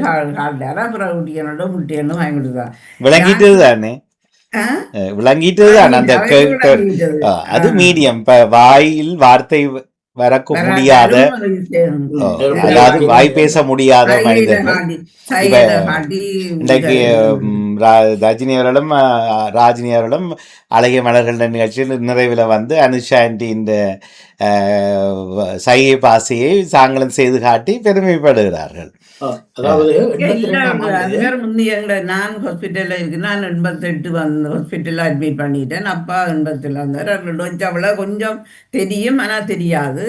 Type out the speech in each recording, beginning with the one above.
காட்டாரா அப்புறம் குட்டியனோட முட்டையன்னு வாங்கி கொடுத்தான். விளங்கிட்டது தானே, விளங்கிட்டது தான் அந்த அவைக்கு விளங்கிட்டது. அது மீடியம். இப்ப வாயில் வார்த்தை வரக்க முடியாத, வராட்டாலும் அது அதாவது வாய் பேச முடியாத சைகையில மனிதர்கள். காட்டி இப்ப சைகையில காட்டி இன்றைக்கு ரஜினி அவர்களும் ராஜினி அவர்களும் அழகிய மலர்கள் நிகழ்ச்சியில் நிறைவில் வந்து அனுஷா ஆண்டி இந்த சைகை பாசையை சாங்கலம் செய்து காட்டி பெருமைப்படுகிறார்கள். அதாவது நான் ஹாஸ்பிட்டல்ல இருக்கு, நான் 88 வந்து ஹாஸ்பிட்டல்ல அட்மிட் பண்ணிட்டேன். அப்பா 80 வந்தார். அவ்வளோ கொஞ்சம் தெரியும், ஆனால் தெரியாது.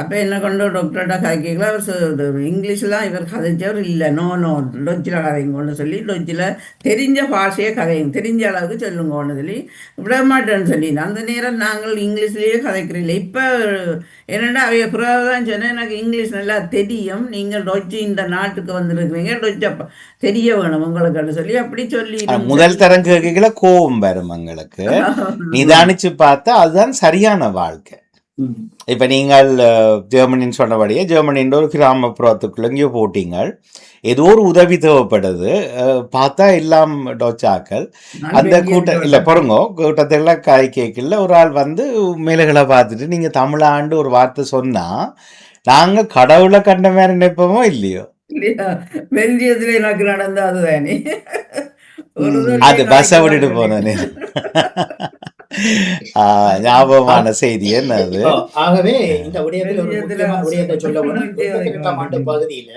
அப்போ என்ன கொண்டு டாக்டர்கிட்ட கதைக்கல. அவர் இங்கிலீஷ்லாம் இவர் கதைச்சவர் இல்லை. நோ டொச்சில் கதைங்கன்னு சொல்லி டொச்சில் தெரிஞ்ச பாஷையை கதைங்க, தெரிஞ்ச அளவுக்கு சொல்லுங்கன்னு சொல்லி விட மாட்டேன்னு சொல்லி அந்த நேரம் நாங்கள் இங்கிலீஷ்லேயே கதைக்கிறீங்களே. இப்போ என்னென்னா அவைய பிறகு தான் சொன்னேன், எனக்கு இங்கிலீஷ் நல்லா தெரியும், நீங்கள் டொச்சி இந்த நாட்டுக்கு வந்துருக்குறீங்க, டொச்சை தெரிய வேணும் உங்களுக்குன்னு சொல்லி அப்படி சொல்லி முதல் தரம் கேட்கல கோபம் வரும் எங்களுக்கு. நிதானிச்சு பார்த்தா அதுதான் சரியான வாழ்க்கை. இப்ப நீங்கள் ஜெர்மனின்னு சொன்னபடியே ஜெர்மனின்ற ஒரு கிராமப்புறத்துக்குள்ள எங்கேயோ போட்டீங்க, ஏதோ ஒரு உதவி தேவைப்படுது, பார்த்தா எல்லாம் டோச்சாக்கள் அந்த கூட்டம் இல்லை பொறுங்கோ கூட்டத்தில் காய் கேட்கல. ஒரு ஆள் வந்து மேலுகளை பார்த்துட்டு நீங்க தமிழாண்டு ஒரு வார்த்தை சொன்னா நாங்க கடவுளை கண்ட மாதிரி நினைப்போமோ இல்லையோ. பெல்ஜியத்துல எனக்கு நடந்த அதுதானே, அது பஸ்ஸை விட்டுட்டு போனே ஞாபகமான செய்தி என்ன அது. ஆகவே இந்த விடயத்தில் ஒரு முக்கியமான விடயத்தை சொல்ல போனா 82ஆம் ஆண்டு பகுதியில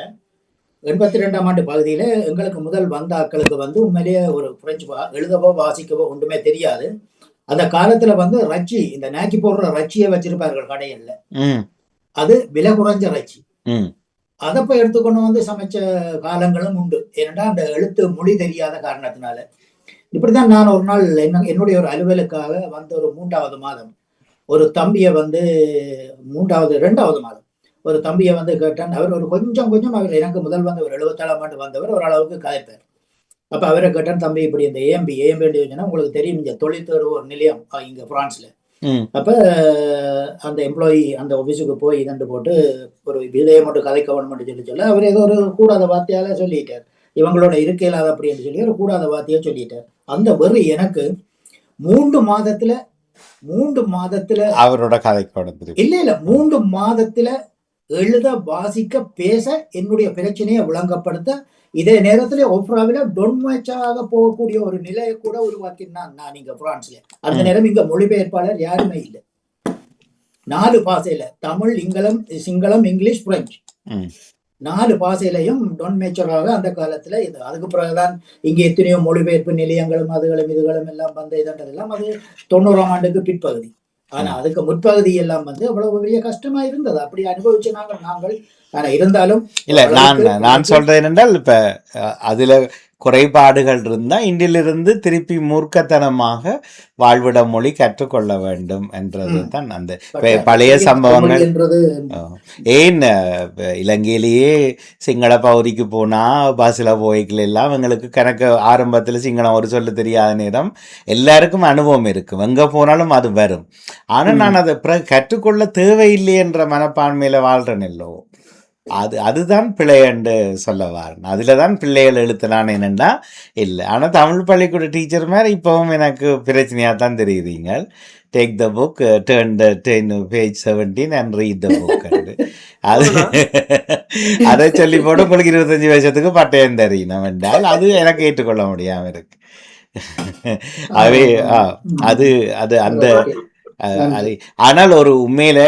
82ஆம் ஆண்டு பகுதியில எங்களுக்கு முதல் வந்த ஆட்களுக்கு வந்து உண்மையிலேயே ஒரு பிரெஞ்சு எழுதவோ வாசிக்கவோ ஒன்றுமே தெரியாது. அந்த காலத்துல வந்து ரச்சி, இந்த நாக்கி போடுற ரச்சியை வச்சிருப்பார்கள் கடையில, அது விலை குறைஞ்ச ரச்சி. அதை போய் எடுத்துக்கொண்டு வந்து சமைச்ச காலங்களும் உண்டு. ஏனென்றா அந்த எழுத்து மொழி தெரியாத காரணத்தினால. இப்படிதான் நான் ஒரு நாள் என்னுடைய ஒரு அலுவலுக்காக வந்த ஒரு 3வது மாதம் ஒரு தம்பியை வந்து 2வது மாதம் ஒரு தம்பியை வந்து கேட்டேன். அவர் ஒரு கொஞ்சம் அவர் எனக்கு முதல் வந்து ஒரு 77ஆம் ஆண்டு வந்தவர், ஓரளவுக்கு கதைப்பார். அப்ப அவரை கேட்டேன், தம்பி இப்படி இந்த ஏஎம்பி சொன்னா உங்களுக்கு தெரியும், இங்க தொழில் தேர்வு ஒரு நிலையம் இங்க பிரான்ஸ்ல. அப்ப அந்த எம்ப்ளாயி அந்த ஆபீஸுக்கு போய் இதண்டு போட்டு ஒரு விதையை மட்டும் கதை கவர்மெண்ட் சொல்ல அவர் ஏதோ ஒரு கூடாத வார்த்தையால சொல்லிட்டார். இவங்களோட இருக்கையிலாத அப்படின்னு சொல்லி ஒரு கூடாத வார்த்தையை சொல்லிட்டார். அந்த வெறி எனக்கு 3 மாதத்துல அவரோட கதை இல்ல 3 மாதத்துல எழுத வாசிக்க பேச என்னுடைய பிரச்சனையை விளங்கப்படுத்த இதே நேரத்துல ஒப்ராவில டொன்மேச்சாக போகக்கூடிய ஒரு நிலையை கூட உருவாக்கினான் நான் இங்க பிரான்ஸ்ல. அந்த நேரம் இங்க மொழிபெயர்ப்பாளர் யாருமே இல்லை. 4 பாசையில தமிழ், சிங்களம், இங்கிலீஷ், பிரெஞ்சு 4 பாசையிலையும் டொன்மேச்சராக அந்த காலத்துல இது. அதுக்கு பிறகுதான் இங்க எத்தனையோ மொழிபெயர்ப்பு நிலையங்களும் அதுகளும் இதுகளும் எல்லாம் வந்து இதெல்லாம் அது 90ஆம் ஆண்டுக்கு பிற்பகுதி. ஆனா அதுக்கு முற்பகுதி எல்லாம் வந்து அவ்வளவு பெரிய கஷ்டமா இருந்தது. அப்படி அனுபவிச்சு நாங்கள் ஆனா இருந்தாலும் இல்ல நான் சொல்றேன் என்னென்றால் இப்ப அதுல குறைபாடுகள் இருந்தா இன்றிலிருந்து திருப்பி மூர்க்கத்தனமாக வாழ்விட மொழி கற்றுக்கொள்ள வேண்டும் என்றது தான் அந்த பழைய சம்பவங்கள். ஏன் இலங்கையிலேயே சிங்கள பகுதிக்கு போனா பஸ்ல போய்கள் எல்லாம் எங்களுக்கு கணக்கு ஆரம்பத்துல சிங்களம் ஒரு சொல்ல தெரியாத நேரம் எல்லாருக்கும் அனுபவம் இருக்கும், எங்க போனாலும் அது வரும். ஆனா நான் அதை கற்றுக்கொள்ள தேவையில்லை என்ற மனப்பான்மையில வாழ்றேன் இல்லோ, அதுதான் பிள்ளை என்று சொல்ல வாரேன். அதுல தான் பிள்ளைகள் எழுத்தலான்னு என்னென்னா இல்லை. ஆனால் தமிழ் பள்ளிக்கூட டீச்சர் மாதிரி இப்போவும் எனக்கு பிரச்சனையாக தான் தெரியுதுங்க. Take the book, turn the page 17 and read the book. அது அதை சொல்லி போட்டு உங்களுக்கு 25 வருஷத்துக்கு பட்டயம் தெரியணும் என்றால் அது எனக்கு ஏற்றுக்கொள்ள முடியாமல் இருக்கு. அவே அது அது அந்த அது. ஆனால் ஒரு உண்மையில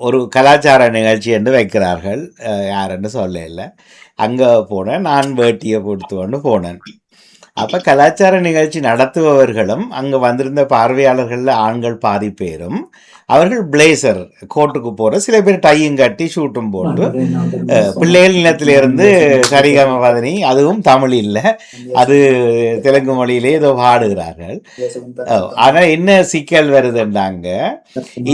ஒரு கலாச்சார நிகழ்ச்சி என்று வைக்கிறார்கள், யாருன்னு சொல்ல இல்லை. அங்கே போனேன், நான் வேட்டியை கொடுத்து கொண்டு போனேன். அப்போ கலாச்சார நிகழ்ச்சி நடத்துபவர்களும் அங்கே வந்திருந்த பார்வையாளர்களில் ஆண்கள் பாதி பேரும் அவர்கள் பிளேசர் கோட்டுக்கு போகிற, சில பேர் டையும் கட்டி ஷூட்டும் போட்டு பிள்ளைகள் நிலத்திலிருந்து சரிகம பதனி, அதுவும் தமிழ் இல்லை, அது தெலுங்கு மொழியிலே ஏதோ பாடுகிறார்கள். ஆனால் என்ன சிக்கல் வருதுன்னாங்க,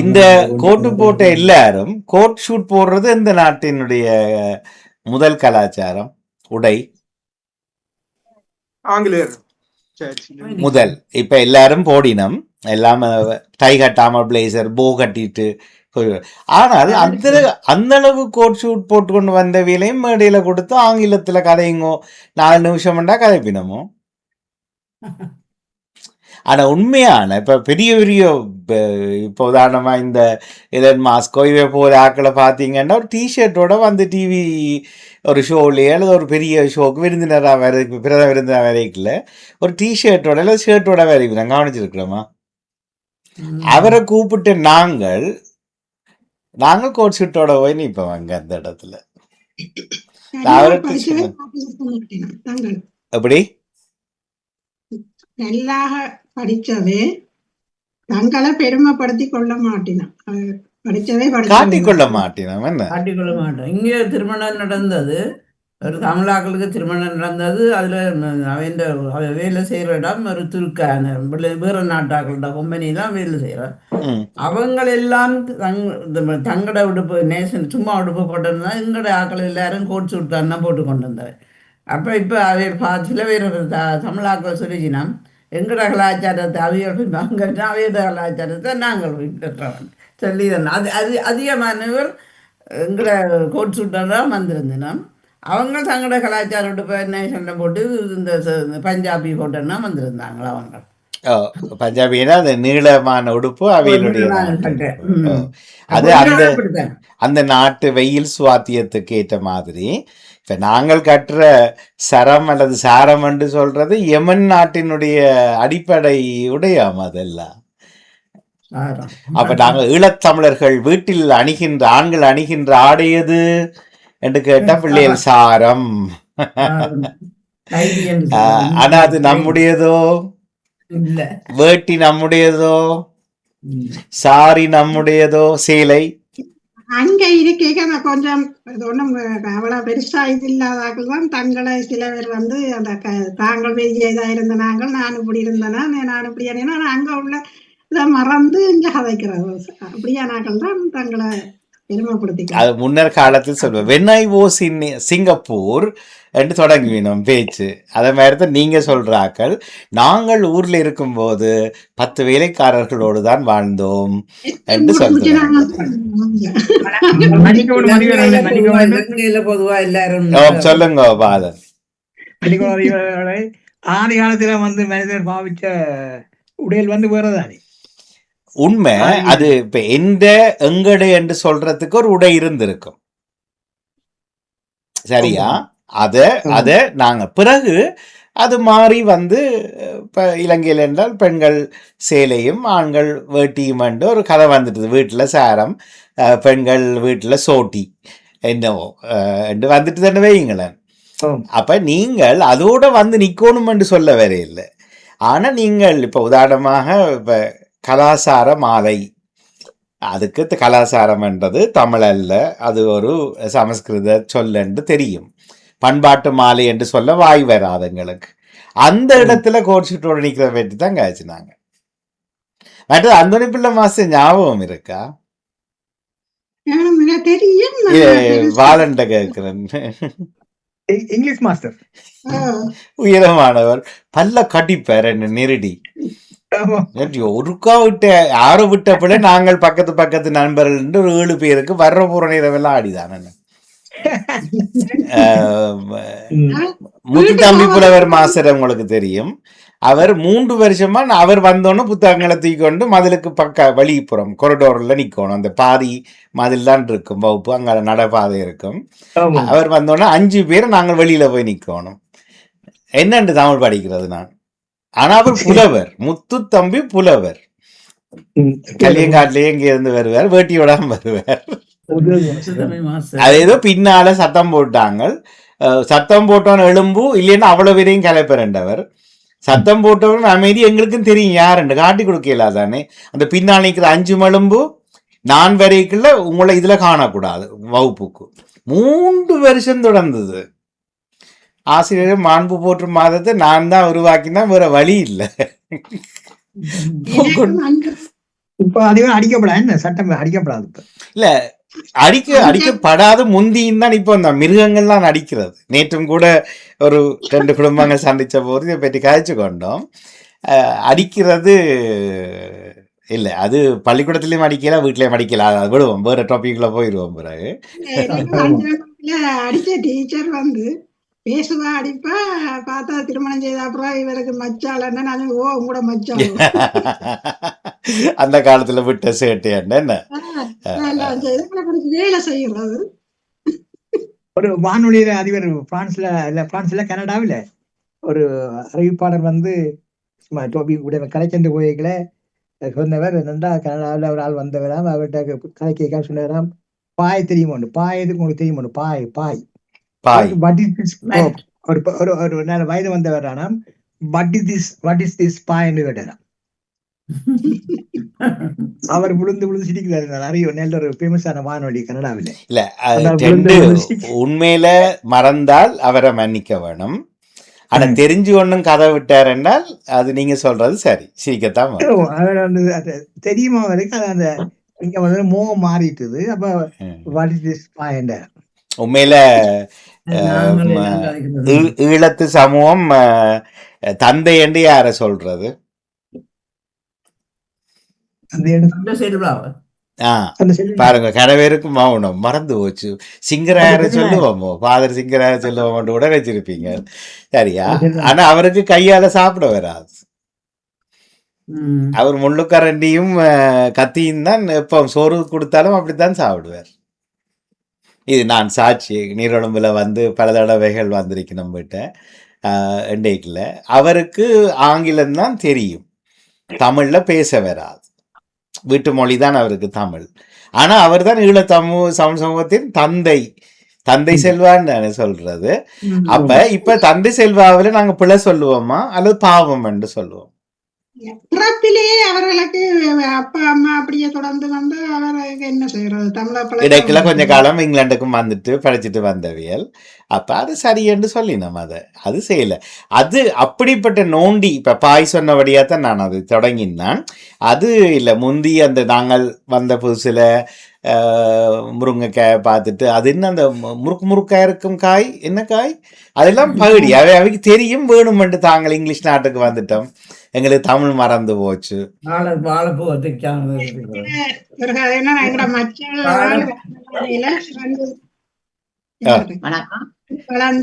இந்த கோட்டு போட்ட எல்லாரும் கோட் ஷூட் போடுறது இந்த நாட்டினுடைய முதல் கலாச்சாரம் உடை ஆங்கிலேயர் முதல். இப்ப எல்லாரும் போடினம், எல்லாம் டை கட்டாம பிளேசர் போ கட்டிட்டு ஆனால் அந்த அளவு கோட் ஷூட் போட்டுக்கொண்டு வந்த வேலையும் மேடையில கொடுத்து ஆங்கிலத்துல கதையுங்கோ 4 நிமிஷம்டா கதைப்பினமோ. ஆனா உண்மையான இப்ப பெரிய பெரிய இப்போ உதாரணமா இந்த எலன் மாஸ்கோ இவை போல ஆக்களை பார்த்தீங்கன்னா ஒரு டிஷர்ட்டோட வந்து டிவி ஒரு ஷோலயே அல்லது ஒரு பெரிய ஷோக்கு விருந்தினராக வர பிரத விருந்தினராக வரைக்கல ஒரு டிஷர்ட்டோட இல்லை ஷர்ட்டோட வரைக்கும் கவனிச்சிருக்கிறோமா. அவரை கூப்பிட்டு நாங்கள் கோட் ஷூட்டோட போய் நிற்போம் அங்க அந்த இடத்துல. எப்படி நல்லாக படிச்சது தங்களை பெருமைப்படுத்தி கொள்ள மாட்டினான். படிச்சதே காட்டிக்கொள்ள மாட்டினோம். என்ன காட்டிக்கொள்ள மாட்டோம். இங்கே திருமணம் நடந்தது, ஒரு தமிழாக்களுக்கு திருமணம் நடந்தது. அவ வேலை செய்கிற இடம் ஒரு துருக்கான வேறு நாட்டாக்களோட கம்பெனி தான் வேலை செய்கிறார். அவங்களெல்லாம் தங்களோட உடுப்பு நேஷன் சும்மா உடுப்பு போட்டிருந்தா எங்களோட ஆக்கள் எல்லாரும் கோட் சூட் தான் போட்டு கொண்டு வந்தார். அப்போ இப்போ அவைய சில பேர் தமிழாக்கள் சொல்லிச்சுன்னா எங்களோட கலாச்சாரத்தை அவையோட அவையோட கலாச்சாரத்தை நாங்கள் பின்பற்றவன் சொல்லி அது அதிகமானவர் எங்களை கோட் சூட்டர் தான் வந்திருந்தோம். அவங்க தங்களோட கலாச்சாரம் உடுப்பை நேஷனில் போட்டு இந்த பஞ்சாபி போட்டோன்னா வந்திருந்தாங்களா அவங்க. பஞ்சாபினா அந்த நீளமான உடுப்பு அவையினுடைய அது அந்த நாட்டு வெயில் சுவாத்தியத்துக்கு ஏற்ற மாதிரி. இப்ப நாங்கள் கட்டுற சரம் அல்லது சாரம் என்று சொல்றது யமன் நாட்டினுடைய அடிப்படை உடையாம் அதெல்லாம். அப்ப நாங்கள் ஈழத்தமிழர்கள் வீட்டில் ஆண்கள் அணிகின்ற ஆடையது என்று கேட்டா பிள்ளைகள் சாரம். ஆனா அது நம்முடையதோ, வேட்டி நம்முடையதோ, சாரி நம்முடையதோ, சேலை அங்க இருக்க கொஞ்சம் ஒன்றும் அவ்வளவு பெருசா இது இல்லாதாக்கள் தான் தங்களை சில பேர் வந்து அந்த தாங்கள் பெரிய இதா இருந்த நான் இப்படி இருந்தேனா நான் இப்படி ஆனா அங்க உள்ள இதை மறந்து இங்க கதைக்கிறது அப்படியானாக்கள் தான் தங்களை அது முன்னர் காலத்தில் சொல்வேன். When I was in Singapore என்று தொடங்குவீனோம் பேச்சு. அதே மாதிரி தான் நீங்க சொல்றாக்கள் நாங்கள் ஊர்ல இருக்கும்போது 10 வேலைக்காரர்களோடு தான் வாழ்ந்தோம் என்று சொல்றாங்க. பொதுவா எல்லாரும் சொல்லுங்க பாதன். ஆதி காலத்துல வந்து மனிதர் பாவிச்ச உடையல் வந்து வேறதானே உண்மை. அது இப்ப எங்கடை என்று சொல்றதுக்கு ஒரு உடை இருந்திருக்கும், சரியா? அத நாங்க பிறகு அது மாறி வந்து இப்ப இலங்கையில் என்றால் பெண்கள் சேலையும் ஆண்கள் வேட்டியும் என்று ஒரு கதை வந்துட்டுது. வீட்டுல சாரம், பெண்கள் வீட்டுல சோட்டி என்னவோ என்று வந்துட்டு தானே வைங்களேன். அப்ப நீங்கள் அதோட வந்து நிக்கணும் என்று சொல்ல வரையில்லை. ஆனா நீங்கள் இப்ப உதாரணமாக இப்ப கலாசார மாலை, அதுக்கு கலாசாரம் என்றது தமிழ் அல்ல, அது ஒரு சமஸ்கிருத சொல் என்று தெரியும். பண்பாட்டு மாலை என்று சொல்ல வாய் வராது எங்களுக்கு. அந்த இடத்துல கோட்ஷூட்டோடு நிற்கிற பற்றி தான் காய்ச்சினாங்க. மற்றது அந்தோனி பிள்ளை மாஸ்டர் ஞாபகம் இருக்கா? வாலண்ட கேட்கிறேன். இங்கிலீஷ் மாஸ்டர் உயரமானவர், பல்ல கடிப்பார் என்ன நெருடி. ஒருக்கா விட்ட யாரோ விட்ட பிள்ளை நாங்கள் பக்கத்து நண்பர்கள் ஒரு 7 பேருக்கு வர்ற போற நேரமெல்லாம் ஆடிதான். முத்துத்தம்பி புலவர் மாஸ்டர் உங்களுக்கு தெரியும். அவர் 3 வருஷமா அவர் வந்தோன்னு புத்தகங்களை தூக்கிக்கொண்டு மதிலுக்கு வழிப்புறம் கொரிடோர்ல நிக்கணும். அந்த பாதி மதில் தான் இருக்கும் வகுப்பு, அங்க நடப்பாதை இருக்கும். அவர் வந்தோன்னா 5 பேர் நாங்கள் வெளியில போய் நிக்கணும். என்னன்னு தமிழ் படிக்கிறது நான். ஆனா அவர் புலவர், முத்துத்தம்பி புலவர். கலியங்காட்டிலேயே இங்க இருந்து வருவார், வேட்டியோட வருவார். அது ஏதோ பின்னால சத்தம் போட்டாங்க. சத்தம் போட்டவன் எலும்பு இல்லைன்னா அவ்வளவு பேரையும் கலைப்பரண்டவர். சத்தம் போட்டவன் அமைதி எங்களுக்கும் தெரியும் யாருன்னு காட்டி கொடுக்கல தானே. அந்த பின்னால் நிற்கிற 5 மழும்பு நான் வரைக்குள்ள உங்களை இதுல காணக்கூடாது. வகுப்புக்கு 3 வருஷம் தொடர்ந்தது. ஆசிரியர் மாண்பு போற்றும் மாதத்தை நான் தான் உருவாக்கினா வேற வழி இல்லை. இப்ப அதிகம் அடிக்கப்படாது, சட்டம் அடிக்கப்படாது. இல்ல அடிக்கப்படாத முந்தியும் தான் இப்போ இந்த மிருகங்கள்லாம் அடிக்கிறது. நேற்றும் கூட ஒரு 2 குடும்பங்கள் சந்திச்ச போது இதை பற்றி கதைச்சு கொண்டோம். அடிக்கிறது இல்ல அது பள்ளிக்கூடத்திலயும் அடிக்கல, வீட்லயும் அடிக்கல. அது விடுவோம், வேற டாபிக்ல போயிடுவோம் பிறகு. எனக்கு 5ஆம் வகுப்புல அடிச்ச டீச்சர் வந்து பேசுவா அடிப்பா, பார்த்தா திருமணம் செய்த அப்புறம் இவருக்கு மச்சாளன்னா நான் ஓ உங்களோட மச்சாளோ அந்த காலத்துல விட்ட சேட்டை என்ன. எல்லாம் செய்து பிடிச்சி வேலை செய்யறது. ஒரு வானொலியில அதிபர் பிரான்ஸ்ல கனடாவில் ஒரு அறிவிப்பாளர் வந்து சும்மா டோபி கூட கலை சென்று போய்களை சொன்னவர் என்னண்டா கனடாவில் ஒரு ஆள் வந்தவராம், அவர்கிட்ட கலை கேட்க சொன்னவராம், பாய் தெரியுமோண்டு, பாய் எதுக்கு உங்களுக்கு தெரியுமோண்டு, பாய் பாய் பாய் what is this ஒரு நல்ல வயது வந்தவரானாம், what is this பாய் என்று கேட்டாராம். அவர் விழுந்து சிரிக்கிறார். அறிய நல்ல ஒரு ஃபேமஸான வானொலி கனடாவில். இல்ல ரெண்டு உண்மையில மறந்தால் அவரை மன்னிக்க வேணும். ஆனா தெரிஞ்சு ஒண்ணும் கதை விட்டார் என்றால் அது நீங்க சொல்றது சரி, சிரிக்கத்தான் அவர் வந்து தெரியுமா அவருக்கு அந்த இங்க வந்து மோகம் மாறிட்டுது. அப்ப வாட் இஸ் திஸ் பாய் என்றார். உண்மையில ஈழத்து சமூகம் தந்தை என்று யார சொல்றது? பாருங்க, கனவேருக்கு மௌனம் மறந்து போச்சு. சிங்கராயரை சொல்லுவோமோ, ஃபாதர் சிங்கராய சொல்லுவோம் கூட வச்சிருப்பீங்க, சரியா? ஆனா அவருக்கு கையால சாப்பிட வராது. அவர் முள்ளுக்கரண்டியும் கத்தியும் தான் எப்போ சோறு கொடுத்தாலும் அப்படித்தான் சாப்பிடுவார். இது நான் சாட்சி. நீரொழும்புல வந்து பல தடவைகள் வந்திருக்கு நம்ம கிட்ட. இன்றைக்குல அவருக்கு ஆங்கிலம்தான் தெரியும், தமிழ்ல பேச வராது. வீட்டு மொழி தான் அவருக்கு தமிழ். ஆனா அவர் தான் ஈழ சமூகத்தின் தந்தை செல்வான்னு சொல்றது. அப்ப இப்ப தந்தை செல்வாவில நாங்க பிழை சொல்லுவோமா அல்லது பாவம் என்று சொல்லுவோம்? பிறப்பிலேயே அவர்களுக்கு அப்பா அம்மா அப்படியே தொடர்ந்து வந்து அவருக்கு என்ன செய்யறது? தமிழ இடைக்குல கொஞ்ச காலம் இங்கிலாந்துக்கும் வந்துட்டு படிச்சுட்டு வந்தவியல். அப்ப அது சரி என்று சொல்லினோம். அது செய்யல. அது அப்படிப்பட்ட நோண்டி இப்ப பாய் சொன்னபடியாத்தான் நான் அது தொடங்கினான். அது இல்லை முந்தி அந்த நாங்கள் வந்த புதுசுல முருங்கைக்காயை பார்த்துட்டு அது என்ன அந்த முறுக்காய் இருக்கும் காய், என்ன காய் அதெல்லாம் பகுடி அவைக்கு தெரியும் வேணுமென்று தாங்கள் இங்கிலீஷ் நாட்டுக்கு வந்துட்டோம், எங்களுக்கு தமிழ் மறந்து போச்சு.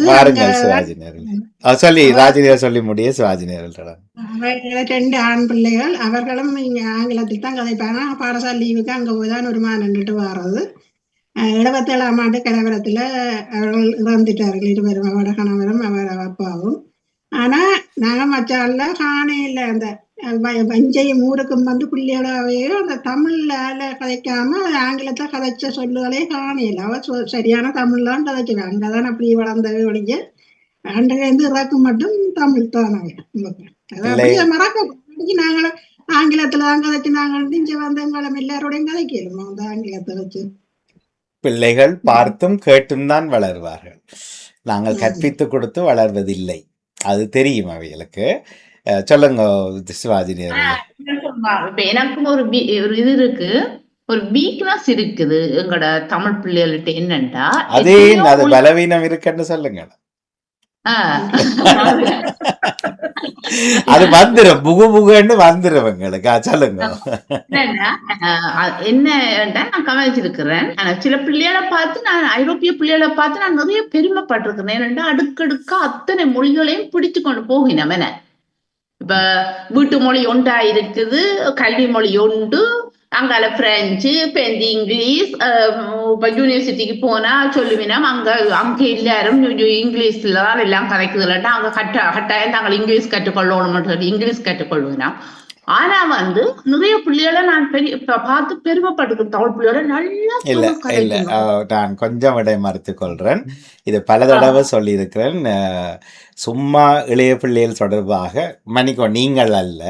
வாருங்கள் சிவாஜி நேரில் சொல்லி ராஜினியர் சொல்லி முடிய சிவாஜி நேரில் 2 ஆண் பிள்ளைகள். அவர்களும் இங்க ஆங்கிலத்தில் தான் கதைப்பாங்க. பாடசாலை லீவுக்கு அங்க போய்தான் ஒரு நின்றுட்டு வர்றது. 77ஆம் ஆண்டு கலவரத்துல அவர்கள் இறந்துட்டார்கள், 2 அவரோட கணவரும் அவர் அப்பாவும். ஆனா நாங்க மச்சால காணையில அந்த வஞ்சையும் ஊருக்கும் வந்து பிள்ளையோடவையோ அந்த தமிழ்ல கதைக்காம ஆங்கிலத்தை கதைச்ச சொல்லுகளே காணையில. அவ சரியான தமிழ் தான் கதைக்கிறாங்க. அங்கதான் அப்படி வளர்ந்தவை ஒழிய அன்றையிலிருந்து இறக்கும் மட்டும் தமிழ் தான். நாங்களும் ஆங்கிலத்துல தான் கதைச்சு நாங்கள் இங்க வந்து எங்களும் எல்லாரோடையும் கதைக்கலுமா அந்த ஆங்கிலத்தை வச்சு? பிள்ளைகள் பார்த்தும் கேட்டும் தான் வளர்வார்கள். நாங்கள் கற்பித்து கொடுத்து வளர்வதில்லை, அது தெரியும் அவைகளுக்கு. சொல்லுங்க சிவாஜி நேரில். இப்ப எனக்கும் ஒரு இது இருக்கு, ஒரு வீக்னஸ் இருக்குது எங்களோட தமிழ் பிள்ளைகள்கிட்ட. என்னண்டா அதே அது பலவீனம் இருக்குன்னு சொல்லுங்க. அது வந்துடும், புகுன்னு வந்துடும் எங்களுக்கு. சொல்லுங்க என்னன்னா நான் கவனிச்சிருக்கிறேன். சில பிள்ளைகளை பார்த்து நான் ஐரோப்பிய பிள்ளைகளை பார்த்து நான் நிறைய பெருமைப்பட்டிருக்கிறேன். ஏன்னா அடுக்கடுக்கா அத்தனை மொழிகளையும் பிடிச்சு கொண்டு போகினோம். என்ன இப்ப வீட்டு மொழி ஒன்றா இருக்குது, கல்வி மொழி ஒன்று, அங்கால பிரெஞ்சு, பெந்தி இங்கிலீஷ். இப்ப யூனிவர்சிட்டிக்கு போனா சொல்லுவினா அங்க எல்லாரும் இங்கிலீஷ்ல தான் எல்லாம் கதைக்குதுலட்டா அங்க கட்டாயம் தாங்கள் இங்கிலீஷ் கற்றுக்கொள்ளணும் சொல்லி இங்கிலீஷ் கற்றுக்கொள்வேனா. ஆனா வந்து நிறைய பிள்ளைகளை நான் பார்த்து பெருமைப்பட்டிருக்கேன். தமிழ் பிள்ளையோட நல்லா இல்ல நான் கொஞ்சம் விடை மறுத்துக் கொள்றேன். இது பல தடவை சொல்லி இருக்கிறேன். சும்மா இளைய பிள்ளைகள் தொடர்பாக மன்னிக்கோ, நீங்கள் அல்ல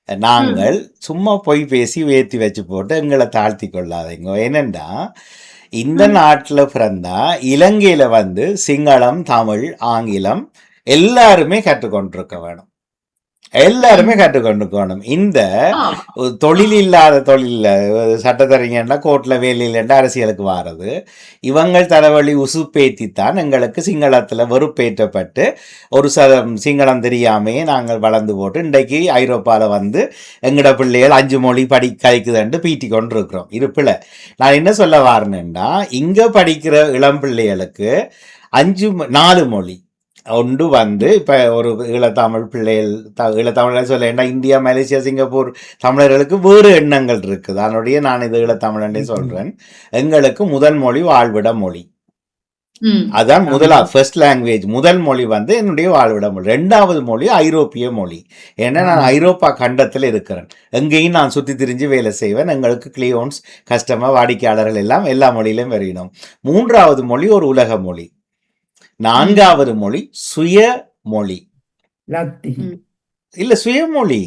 நாங்கள் சும்மா போய் பேசி வேத்தி வச்சு போட்டு எங்களை தாழ்த்தி கொள்ளாதீங்க. ஏனென்றா இந்த நாட்டில் பிறந்தா இலங்கையில வந்து சிங்களம், தமிழ், ஆங்கிலம் எல்லாருமே கற்றுக்கொண்டிருக்க வேணும். எல்லாருமே கற்றுக்கொண்டுக்கணும். இந்த தொழில் இல்லாத தொழில் சட்டத்தறிஞர்னா கோர்ட்ல வேலை இல்லைன்னா அரசியலுக்கு வாரது இவங்கள் தலைவலி உசுப்பேத்தித்தான் எங்களுக்கு சிங்களத்தில் வெறுப்பேற்றப்பட்டு ஒரு சிங்களம் தெரியாமே நாங்கள் வளர்ந்து போட்டு இன்றைக்கு ஐரோப்பாவில் வந்து எங்களோட பிள்ளைகள் 5 மொழி கழிக்குதுன்ட்டு பீட்டி கொண்டு இருக்கிறோம். இருப்பில் நான் என்ன சொல்ல வாரேன்னா இங்கே படிக்கிற இளம் பிள்ளைகளுக்கு 4 மொழி ஒன்று வந்து இப்போ ஒரு ஈழத்தமிழ் பிள்ளைகள் ஈழத்தமிழ் சொல்ல ஏன்னா இந்தியா மலேசியா சிங்கப்பூர் தமிழர்களுக்கு வேறு எண்ணங்கள் இருக்குது. அதனுடைய நான் இது ஈழத்தமிழன்னே சொல்கிறேன். எங்களுக்கு முதல் மொழி வாழ்விட மொழி, அதான் ஃபர்ஸ்ட் லாங்குவேஜ். முதல் மொழி வந்து என்னுடைய வாழ்விட மொழி. 2வது மொழி ஐரோப்பிய மொழி. ஏன்னா நான் ஐரோப்பா கண்டத்தில் இருக்கிறேன். எங்கேயும் நான் சுற்றி திரிஞ்சு வேலை செய்வேன். எங்களுக்கு கிளியோன்ஸ் கஸ்டமர் வாடிக்கையாளர்கள் எல்லாம் எல்லா மொழியிலும் வரையணும். 3வது மொழி ஒரு உலக மொழி. 4வது மொழி சுயமொழி. இல்ல சுயமொழி,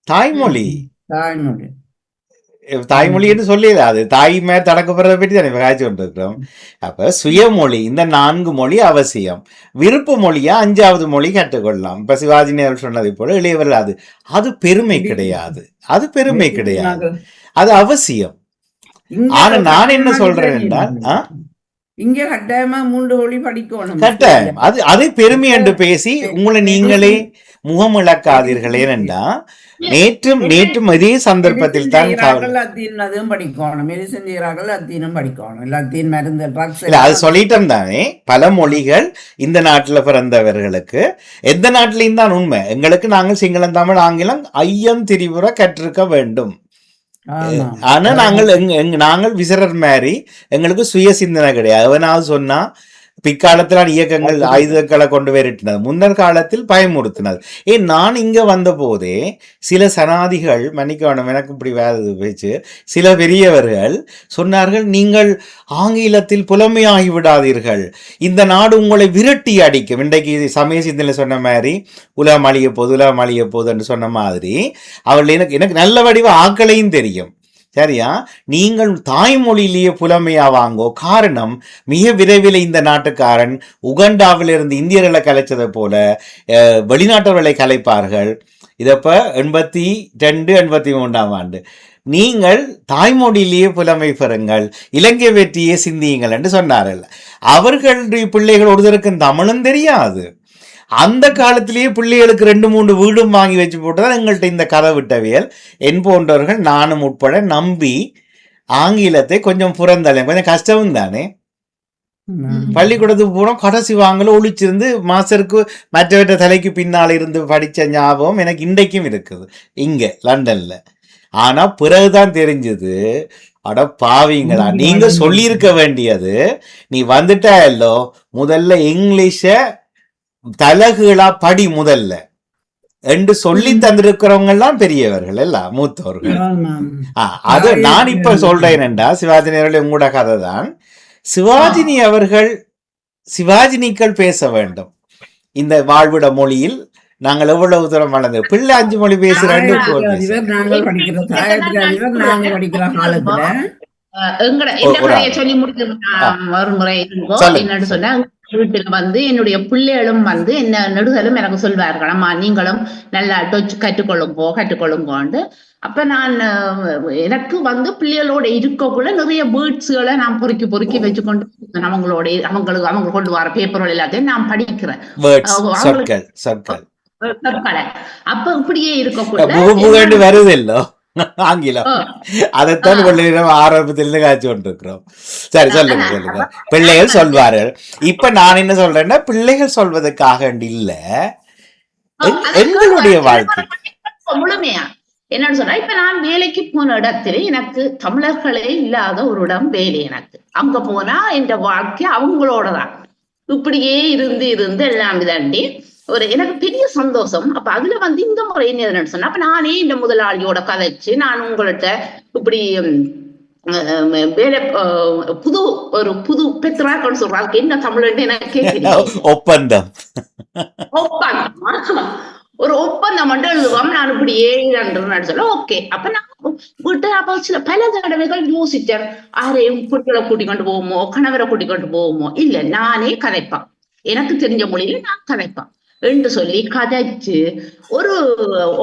தாய்மொழி. தாய்மொழி என்று சொல்லல, அது தாய்மை தடக்கப்படுறதை பற்றி தான் காய்ச்சி கொண்டிருக்கிறோம். அப்ப சுயமொழி இந்த 4 மொழி அவசியம். விருப்ப மொழியா 5வது மொழி கற்றுக்கொள்ளலாம். இப்ப சிவாஜி நேரு சொன்னதை போல இளையவர்கள் அது பெருமை கிடையாது, அது பெருமை கிடையாது, அது அவசியம். ஆனா நான் என்ன சொல்றேன் என்றால் இங்க கட்டாயமா 3 மொழி படிக்கணும், கட்டாயம். அதை பெருமை என்று பேசி உங்களை நீங்களே முகம் இழக்காதீர்கள். ஏனென்றா நேற்றும் இதே சந்தர்ப்பத்தில் தான் அதுவும் படிக்கணும், மெடிசன் செய்யறார்கள் அத்தீனும் படிக்கணும், எல்லாத்தையும் மருந்து இல்ல அது சொல்லிட்டோம் தானே. பல மொழிகள் இந்த நாட்டுல பிறந்தவர்களுக்கு எந்த நாட்டிலையும் தான் உண்மை. எங்களுக்கு நாங்கள் சிங்களம் தமிழ் ஆங்கிலம் ஐயம் திரிபுர கற்றிருக்க வேண்டும். ஆனா நாங்கள் விசரர் மாதிரி எங்களுக்கு சுய சிந்தனை கிடையாது. அவனாவது சொன்னா பிற்காலத்தில் இயக்கங்கள் ஆயுதங்களை கொண்டு விரட்டினது, முன்னர் காலத்தில் பயமுறுத்தினது. நான் இங்க வந்த போதே சில சனாதிகள் மன்னிக்கணும் எனக்கு இப்படி வேறு பேச்சு, சில பெரியவர்கள் சொன்னார்கள், நீங்கள் ஆங்கிலத்தில் புலமையாகி விடாதீர்கள், இந்த நாடு உங்களை விரட்டி அடிக்கும். இன்றைக்கு சமய சிந்தனை சொன்ன மாதிரி உலகம் அழிய போது என்று சொன்ன மாதிரி அவர்கள் எனக்கு நல்ல வடிவ ஆக்களையும் தெரியும். சரியா, நீங்கள் தாய்மொழியிலேயே புலமையா வாங்கோ. காரணம், மிக விரைவில் இந்த நாட்டுக்காரன் உகண்டாவிலிருந்து இந்தியர்களை கலைச்சதை போல வெளிநாட்டவர்களை கலைப்பார்கள். இதப்ப 82, 83ஆம் ஆண்டு நீங்கள் தாய்மொழியிலேயே புலமை பெறுங்கள், இலங்கை வெற்றியே சிந்தியுங்கள் என்று சொன்னார்கள். அவர்களுடைய பிள்ளைகள் ஒருத்தருக்கும் தமிழும் தெரியாது. அந்த காலத்திலேயே பிள்ளைகளுக்கு 2-3 வீடும் வாங்கி வச்சு போட்டுதான் எங்கள்கிட்ட இந்த கதை விட்டவியல் என் போன்றவர்கள் நானும் உட்பட நம்பி ஆங்கிலத்தை கொஞ்சம் புறந்தலையும். கொஞ்சம் கஷ்டமும் தானே. பள்ளிக்கூடத்துக்கு போனோம், கடைசி வாங்கல ஒழிச்சிருந்து மாஸ்டருக்கு மற்றவற்ற தலைக்கு பின்னால் இருந்து படித்த ஞாபகம் எனக்கு இன்றைக்கும் இருக்குது இங்க லண்டன்ல. ஆனா பிறகுதான் தெரிஞ்சது, அட பாவீங்களா, நீங்க சொல்லியிருக்க வேண்டியது, நீ வந்துட்டா எல்லோ முதல்ல இங்கிலீஷ தலகுகளா படி முதல்ல என்று சொல்லி தந்திருக்கிறவங்க எல்லாம் பெரியவர்கள் எல்லாம் மூத்தவர்கள். அது நான் இப்ப சொல்றேன் என்றா சிவாஜினி அவர்கள் உங்களோட கதை தான். சிவாஜினி அவர்கள் சிவாஜினிக்கள் பேச வேண்டும் இந்த வாழ்விட மொழியில். நாங்கள் எவ்வளவு தூரம் வளர்ந்து பிள்ளை 5 மொழி பேசுறேன். சொல்லி முடிக்க மறுமுறை என்னன்னு சொன்னா, வீட்டுல வந்து என்னுடைய பிள்ளைகளும் வந்து என்ன நெடுதலும் எனக்கு சொல்வார்கள், அம்மா நீங்களும் நல்லா கற்றுக்கொள்ளுங்கோண்டு. அப்ப நான் எனக்கு வந்து பிள்ளைகளோட இருக்கக்குள்ள நிறைய வேர்ட்ஸ்களை நான் பொறுக்கி வச்சுக்கொண்டு அவங்க கொண்டு வர பேப்பர்கள் எல்லாத்தையும் நான் படிக்கிறேன். அப்ப இப்படியே இருக்கக்கூடாது வருதில்லோ ஆங்கிலம், அதைத்தான் ஆரம்பத்திலிருந்து காய்ச்சி கொண்டிருக்கிறோம். சரி, சொல்லுங்க. பிள்ளைகள் சொல்வார்கள். இப்ப நான் என்ன சொல்றேன்னா, பிள்ளைகள் சொல்வதற்காக இல்ல, எங்களுடைய வாழ்க்கை முழுமையா என்னன்னு சொன்னா, இப்ப நான் வேலைக்கு போன இடத்துல எனக்கு தமிழர்களே இல்லாத ஒரு இடம் வேலை. எனக்கு அங்க போனா இந்த வாழ்க்கை அவங்களோடதான் இப்படியே இருந்து எல்லாம் இதாண்டி ஒரு எனக்கு பெரிய சந்தோஷம். அப்ப அதுல வந்து இந்த முறை என்ன சொன்னா, அப்ப நானே இந்த முதலாளியோட கதைச்சு நான் உங்கள்கிட்ட இப்படி வேலை புது பெத்ராக்கன்னு சொல்றேன், அதுக்கு என்ன தமிழ்ன்னு எனக்கு கேட்கிறேன். ஒப்பந்தம் ஒரு ஒப்பந்தம் மட்டும் எழுதுவோம். நான் இப்படி ஏன்னு சொல்ல ஓகே. அப்ப நான் விட்டு அப்ப சில பல தடவைகள் யோசிச்சேன், யாரையும் குட்டிகளை கூட்டிக் கொண்டு போவோமோ, கணவரை கூட்டிக் கொண்டு போவோமோ. இல்ல, நானே கதைப்பேன், எனக்கு தெரிஞ்ச மொழியில நான் கதைப்பேன். என்று சொல்லி கதைச்சு ஒரு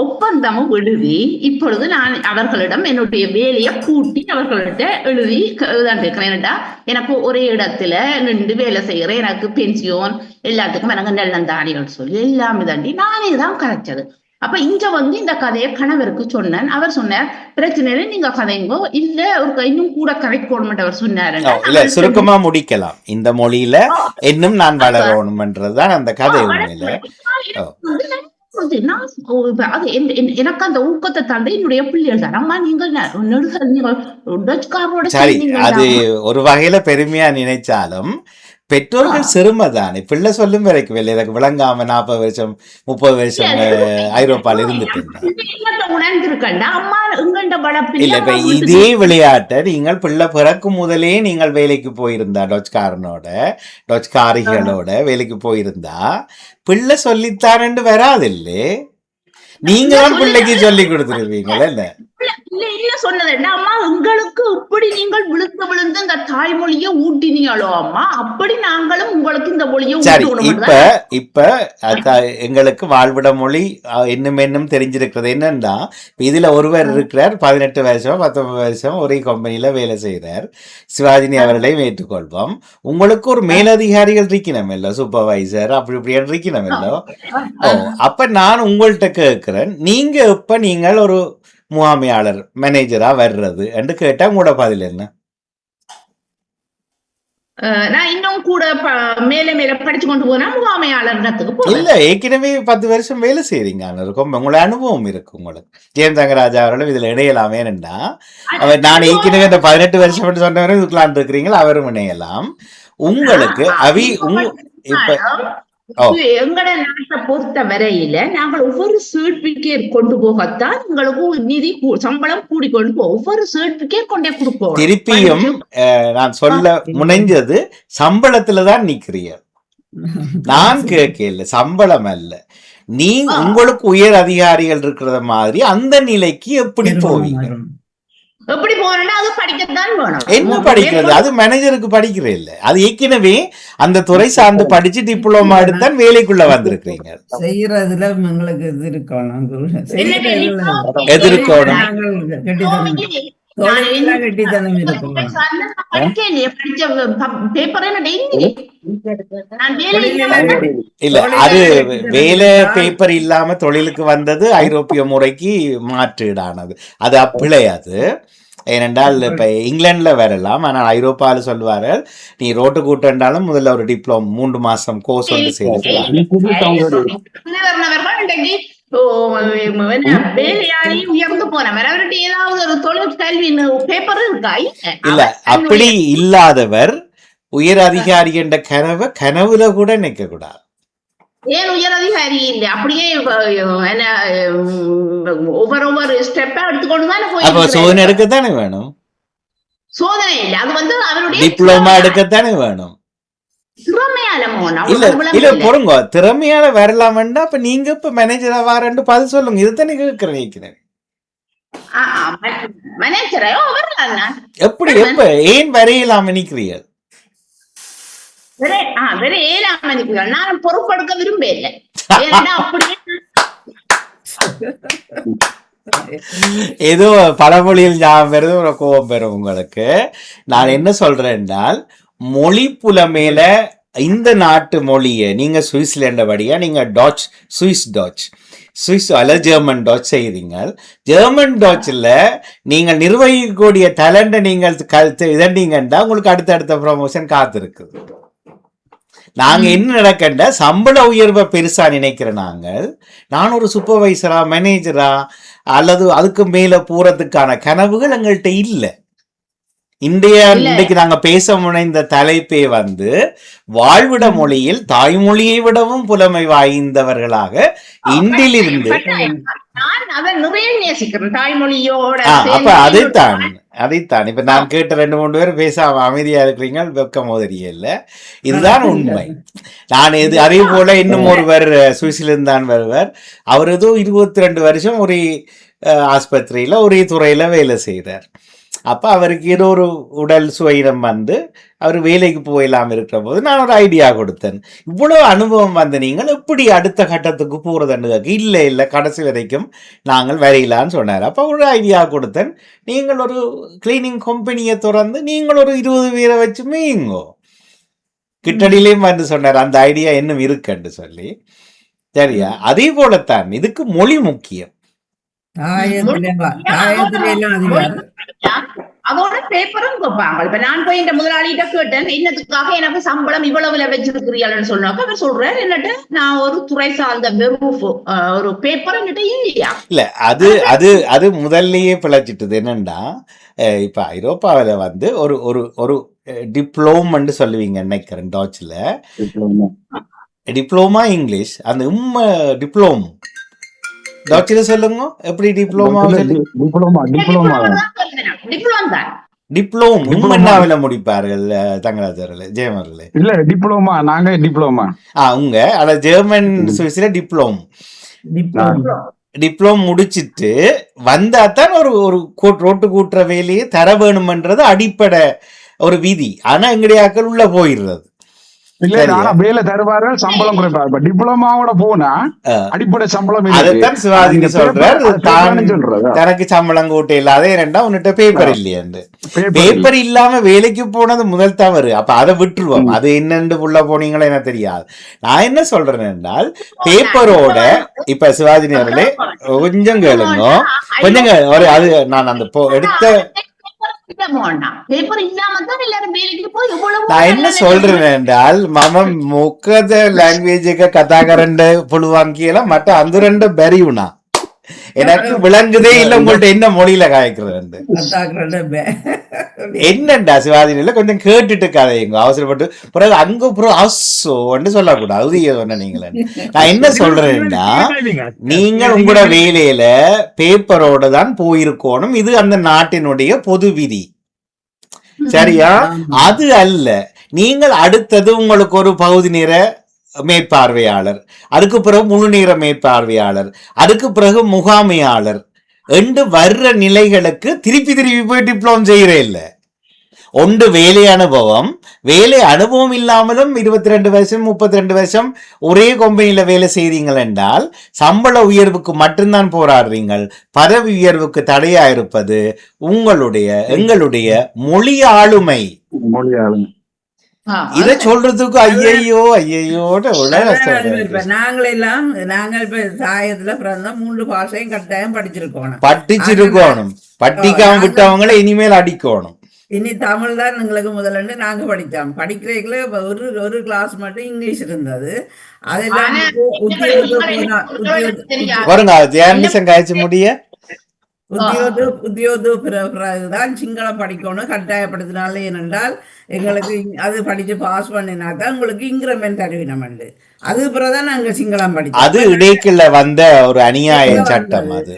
ஒப்பந்தமும் எழுதி இப்பொழுது நான் அவர்களிடம் என்னுடைய வேலையை கூட்டி அவர்கள்ட்ட எழுதி இருக்கிறேன். எனக்கு ஒரே இடத்துல நின்று வேலை செய்யறேன், எனக்கு பென்சியோன் எல்லாத்துக்கும் எனக்கு நெல்லந்தாடின்னு சொல்லி எல்லாமே தாண்டி நானே தான் கதைச்சது. அப்ப இங்க வந்து இந்த கதையை கணவருக்கு சொன்னேன். அவர் சொன்னார் பிரச்சனை இல்லை, நீங்க கதைங்கோ, இல்ல ஒரு இன்னும் கூட கதைக்கணும் அவர் சொன்னாரு. இல்ல சுருக்கமா முடிக்கலாம், இந்த மொழியில இன்னும் நான் வளரணும்ன்றதுதான் அந்த கதை உண்மையில. எனக்கு அந்த ஊக்கத்தை தந்து என்னுடைய பிள்ளைகள் தான் அம்மா நீங்க சரி, அது ஒரு வகையில பெருமையா நினைச்சாலும் பெற்றோர்கள் சிறுமைதானே. பிள்ளை சொல்லும் வரைக்கும் இல்லை, எனக்கு விளங்காம 40 வருஷம் 30 வருஷம் ஐரோப்பால இருந்துட்டு இல்ல. இப்ப இதே விளையாட்டை நீங்கள் பிள்ளை பிறக்கும் முதலே நீங்கள் வேலைக்கு போயிருந்தா, டொச்காரிகளோட வேலைக்கு போயிருந்தா பிள்ளை சொல்லித்தாரன்னு வராதில்லை, நீங்க தான் பிள்ளைக்கு சொல்லி கொடுத்துருவீங்களா? இல்ல சொன்னது அம்மா உங்களுக்கு இப்படி நீங்கள் விழுந்து விழுந்து இந்த தாய்மொழியை ஊட்டினீங்களோ அம்மா, அப்படி நாங்களும் உங்களுக்கு இந்த மொழியை இப்ப எங்களுக்கு வாழ்விட மொழி இன்னும் தெரிஞ்சிருக்கிறது. என்னன்னா இதுல ஒருவர் இருக்கிறார் 18 வருஷம் 19 வருஷம் ஒரே கம்பெனில வேலை செய்யறார், சிவாஜினி அவர்களையும் ஏற்றுக்கொள்வோம். உங்களுக்கு ஒரு மேலதிகாரிகள் இருக்கணும் இல்ல, சூப்பர்வைசர் அப்படி இப்படி இருக்கணும் இல்ல. அப்ப நான் உங்கள்கிட்ட கேட்கிறேன், நீங்க இப்ப நீங்கள் ஒரு முகாமையாளர் மேனேஜரா வர்றது என்று கேட்டா உங்களோட பதில் என்ன? நான் இன்னும் கூட மேல மேல படிச்சு கொண்டு போனா முகாமையாளர்ன்றதுக்கு இல்ல, ஏற்கனவே 10 வருஷம் வேலை செய்றீங்க, இருக்கும் உங்களோட அனுபவம் இருக்கு உங்களுக்கு. ஜெயம் தங்கராஜா அவர்களும் இதுல இணையலாம். ஏனென்றா அவர் நான் ஏற்கனவே இந்த 18 வருஷம் சொன்னவரை இதுக்கெல்லாம் இருக்கிறீங்களா, அவரும் இணையலாம். உங்களுக்கு இப்ப எங்கட நாட்டை பொறுத்த வரையில நாங்கள் ஒவ்வொரு சர்டிபிகேட் கொண்டு போகத்தான் உங்களுக்கு நிதி சம்பளம் கூடி கொண்டு போ, ஒவ்வொரு சர்டிபிகேட் கொண்டே கொடுப்போம். திருப்பியும் நான் சொல்ல முனைஞ்சது சம்பளத்துலதான் நிக்கிறீங்க, நான் கேட்கல சம்பளம் அல்ல. நீ உங்களுக்கு உயர் அதிகாரிகள் இருக்கிற மாதிரி அந்த நிலைக்கு எப்படி போவீங்க? எப்படி போறேன்னா அது படிக்கத்தான் வேணும். என்ன படிக்கிறது? அது மேனேஜருக்கு படிக்கிறது இல்ல, அது ஏற்கனவே அந்த துறை சார்ந்து படிச்சு டிப்ளமா எடுத்தான் வேலைக்குள்ள வந்திருக்கீங்க. செய்யறதுல உங்களுக்கு எதிர்க்கணும் இல்ல. அது வேலை பேப்பர் இல்லாம தொழிலுக்கு வந்தது ஐரோப்பிய முறைக்கு மாற்றீடானது, அது அப்பிழையாது. ஏனென்றால் இப்ப இங்கிலாந்துல வரலாம், ஆனால் ஐரோப்பாவில் சொல்லுவார்கள் நீ ரோட்டு கூட்டாலும் முதல்ல ஒரு டிப்ளோம் 3 மாசம் கோர்ஸ் வந்து செய்திருக்கலாம். இல்ல, அப்படி இல்லாதவர் உயர் அதிகாரி என்ற கனவுல கூட நினைக்க கூடாது. ஏன் உயர் அதிகாரி இல்லை, அப்படியே ஒவ்வொரு ஸ்டெப்பா எடுத்துக்கொண்டுதான் போய் சோதனை எடுக்கத்தானே வேணும். சோதனை இல்லை, அது வந்து அவருடைய டிப்ளோமா எடுக்கத்தானே வேணும். இல்ல பொறுங்க, திறமையால வரலாம். அப்ப நீங்க இப்ப மேனேஜரா வாரன்னு பதில் சொல்லுங்க, இதுதானே கேட்கிறேன். எப்படி எப்ப ஏன் வரையலாம் நினைக்கிறீர்கள்? நான் பொறுப்பெடுக்க விரும்பல. ஏதோ பழமொழியில் ஞாபகம் வருது, ஒரு கோபம் பெறும் உங்களுக்கு. நான் என்ன சொல்றேன் என்றால், மொழி புலமேல இந்த நாட்டு மொழியை நீங்க சுவிட்சர்லாண்டபடியா நீங்க சுவிஸ் அல்ல ஜெர்மன் டாச் செய்கிறீங்க. ஜெர்மன் டாச்சில் நீங்கள் நிர்வகிக்கக்கூடிய டேலண்ட்டை நீங்கள் இதண்டீங்கன்னா உங்களுக்கு அடுத்த ப்ரமோஷன் காத்திருக்குது. நாங்க என்ன நடக்கண்ட சம்பள உயர்வை பெருசா நினைக்கிற நான் ஒரு சூப்பர்வைசரா மேனேஜரா அல்லது அதுக்கு மேல போறதுக்கான கனவுகள் எங்கள்கிட்ட இல்லை. இன்றைக்கு நாங்க பேச முனைந்த தலைப்பே வந்து வாழ்விட மொழியில் தாய்மொழியை விடவும் புலமை வாய்ந்தவர்களாக இன்றிலிருந்து. அப்ப அதைத்தான் இப்ப நான் கேட்ட 2-3 பேர் பேசாம அமைதியா இருக்கிறீங்க, வெக்க மோதறிய இல்ல, இதுதான் உண்மை. நான் அதே போல இன்னும் ஒருவர் சுவிஸிலிருந்து தான் வருவர். அவர் ஏதோ 22 வருஷம் ஒரே ஆஸ்பத்திரியில ஒரே துறையில வேலை செய்தார். அப்போ அவருக்கு ஏதோ ஒரு உடல் சுயிரம் வந்து அவர் வேலைக்கு போயிடலாம் இருக்கிற போது நான் ஒரு ஐடியா கொடுத்தேன். இவ்வளோ அனுபவம் வந்து நீங்கள் எப்படி அடுத்த கட்டத்துக்கு போகிறதுன்னு இல்லை கடைசி வரைக்கும் நாங்கள் வரையிலான்னு சொன்னார். அப்போ ஒரு ஐடியா கொடுத்தேன், நீங்கள் ஒரு கிளீனிங் கம்பெனியை திறந்து நீங்கள் ஒரு 20 பேரை வச்சு மேயுங்கோ. கிட்டடியிலையும் வந்து சொன்னார் அந்த ஐடியா இன்னும் இருக்குன்னு சொல்லி. சரியா? அதே போலத்தான் இதுக்கு மொழி முக்கியம். அதோட பேப்பரும் கேட்பாங்க. இப்ப நான் போய் இந்த முதலாளிகிட்ட கேட்டேன், என்னத்துக்காக எனக்கு சம்பளம் இவ்வளவுல வச்சிருக்கிறீங்கன்னு சொன்னாக்க அவர் சொல்றாரு, என்னட்டு நான் ஒரு துறை சார்ந்த ஒரு பேப்பர் என்னட்டு இல்லையா. இல்ல அது அது அது முதல்லயே பிழைச்சிட்டது. என்னன்னா இப்ப ஐரோப்பாவில வந்து ஒரு ஒரு ஒரு டிப்ளோம்னு சொல்லுவீங்க நினைக்கிறேன் டாச்ல. டிப்ளோமா இங்கிலீஷ், அந்த டிப்ளோம் டாக்டர் சொல்லுங்க எப்படி டிப்ளோமா டிப்ளோம் உம்மென்னாவில முடிப்பார்கள் தங்கராஜர்களே ஜெயமர்களே. இல்ல டிப்ளோமா, நாங்க டிப்ளோமா. உங்க அத ஜெர்மன் சுவிஸ்ல டிப்ளோம் முடிச்சிட்டு வந்தா தான் ஒரு ஒரு ரோட்டு கூட்டுற வேலையை தர வேணும்ன்றது அடிப்படை ஒரு விதி. ஆனா எங்கடையாக்கள் உள்ள போயிடுறது இல்ல, ஆனா வேலை தருவார்கள், சம்பளம் குறைப்பாரு. டிப்ளமாவோட போனா அடிப்படை சம்பளம். அதைத்தான் சிவாஜி சொல்றாரு, தனக்கு சம்பளம் கூட்ட இல்லாத இரண்டா உன்னிட்ட பேப்பர் இல்லையாண்டு. பேப்பர் இல்லாம வேலைக்கு போனது முதல் தவறு. அப்ப அதை விட்டுருவோம். அது என்னன்னு உள்ள போனீங்களா எனக்கு தெரியாது. நான் என்ன சொல்றேன் என்றால் பேப்பரோட இப்ப சிவாஜி அவர்களே கொஞ்சம் கேளுங்க, கொஞ்சம் ஒரு அது நான் அந்த எடுத்த நான் என்ன சொல்றேன் என்றால் மம முக்கத லாங்குவேஜுக்கு கதாகரண்ட புழுவாங்கியெல்லாம் மற்ற அந்த ரெண்டு பெரியுனா எனக்கு விளங்குதே இல்ல. உங்கள்ட்ட என்ன மொழியில காய்க்கிறது என்னண்டா சிவாஜினில கொஞ்சம் கேட்டுட்டு கதையுங்க அவசரப்பட்டு பிறகு அங்க அசோன்னு சொல்லக்கூடாது. சொன்ன நீங்களே நான் என்ன சொல்றேன்னா நீங்கள் உங்களோட வேலையில பேப்பரோட தான் போயிருக்கணும். இது அந்த நாட்டினுடைய பொது விதி. சரியா? அது அல்ல. நீங்கள் அடுத்தது உங்களுக்கு ஒரு பகுதி நேர மேற்பார்வையாளர், அதுக்கு பிறகு முழு நேர மேற்பார்வையாளர், அதுக்கு பிறகு முகாமையாளர் என்று வர்ற நிலைகளுக்கு திருப்பி போய் டிப்ளோம் செய்யறே இல்ல. ஒன்று வேலை அனுபவம் இல்லாமலும் 22 வருஷம் 32 வருஷம் ஒரே கம்பெனியில வேலை செய்றீங்கள் என்றால் சம்பள உயர்வுக்கு மட்டும்தான் போராடுறீங்கள். பதவி உயர்வுக்கு தடையா இருப்பது எங்களுடைய மொழி ஆளுமை. இதை சொல்றதுக்கு நாங்கள் இப்ப சாயத்துல பிறந்த 3 பாஷையும் கட்டாயம் படிச்சிருக்கோம். படிக்காம விட்டவங்களை இனிமேல் அடிக்கணும். இனி தமிழ் தான் எங்களுக்கு முதல்ல நாங்க படித்தோம். படிக்கிறதுல ஒரு கிளாஸ் மட்டும் இங்கிலீஷ் இருந்தது. அதெல்லாம் உத்தியோகதான் சிங்களம் படிக்கணும் கட்டாயப்படுத்தினால. ஏனென்றால் எங்களுக்கு அது படிச்சு பாஸ் பண்ணினாக்கா உங்களுக்கு இன்கிரிமெண்ட் அறிவினம் உண்டு. அது பிறகுதான் நாங்க சிங்களம் படிச்சோம். அது இடைக்குள்ள வந்த ஒரு அநியாய சட்டம் அது.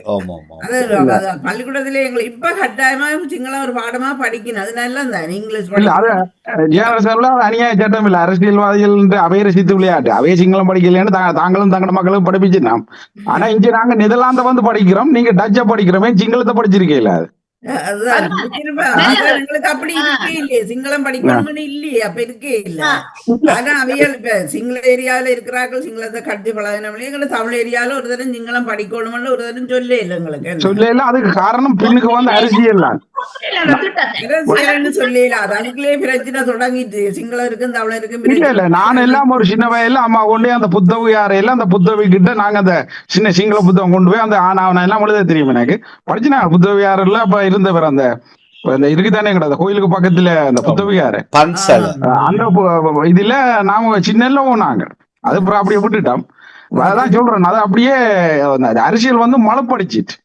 பள்ளிக்கூடத்துல எங்களுக்கு இப்ப கட்டாயமா சிங்களம் ஒரு பாடமா படிக்கணும். அது நல்லா தான் இங்கிலீஷ் அநியாய சட்டம் இல்ல. அரசியல்வாதிகள் அவைய ரசித்து விளையாட்டு அவைய சிங்களம் படிக்கலன்னு தாங்களும் தங்களோட மக்களும் படிப்பிச்சிருந்தோம். ஆனா இங்க நாங்க நெதர்லாந்த வந்து படிக்கிறோம், நீங்க டச்ச படிக்கிறோமே, சிங்களத்தை படிச்சிருக்கீங்களா? எங்களுக்கு அப்படி இருக்கே இல்லையே, சிங்களம் படிக்கணும்னு இல்லையே, அப்ப இருக்கே இல்ல. ஆனா அவையால் இப்ப சிங்கள ஏரியால இருக்கிறார்கள் சிங்களத்தை கட்டி பழகினோம். எங்களுக்கு தமிழ் ஏரியால ஒரு தரம் சிங்களம் படிக்கணும்னு ஒரு தரம் சொல்ல இல்ல. எங்களுக்கு சொல்ல இல்ல. அதுக்கு காரணம் பெண்ணுக்கு வந்து அரசியல் சொல்லல. அது அதுக்குள்ளே பிரச்சனை தொடங்கிட்டு சிங்களம் இருக்கு தமிழ் இருக்கு. இல்ல நான் எல்லாம் ஒரு சின்ன வயல்ல அம்மா கொண்டு அந்த புத்தகம் யாரையெல்லாம் அந்த புத்தகம் கிட்ட நாங்க அந்த சின்ன சிங்கள புத்தகம் கொண்டு போய் அந்த ஆனா எல்லாம் எழுத தெரியும் எனக்கு. படிச்சுனா புத்தகம் யாரெல்லாம் அப்ப இருந்தவர் அந்த இருக்குதானே கிடையாது கோயிலுக்கு பக்கத்துல அந்த புத்தவியாரு அந்த இதுல நாம சின்ன போனாங்க. அது அப்புறம் அப்படியே விட்டுட்டோம். அதான் சொல்றேன், அது அப்படியே அரசியல் வந்து மலைப்படிச்சிட்டு.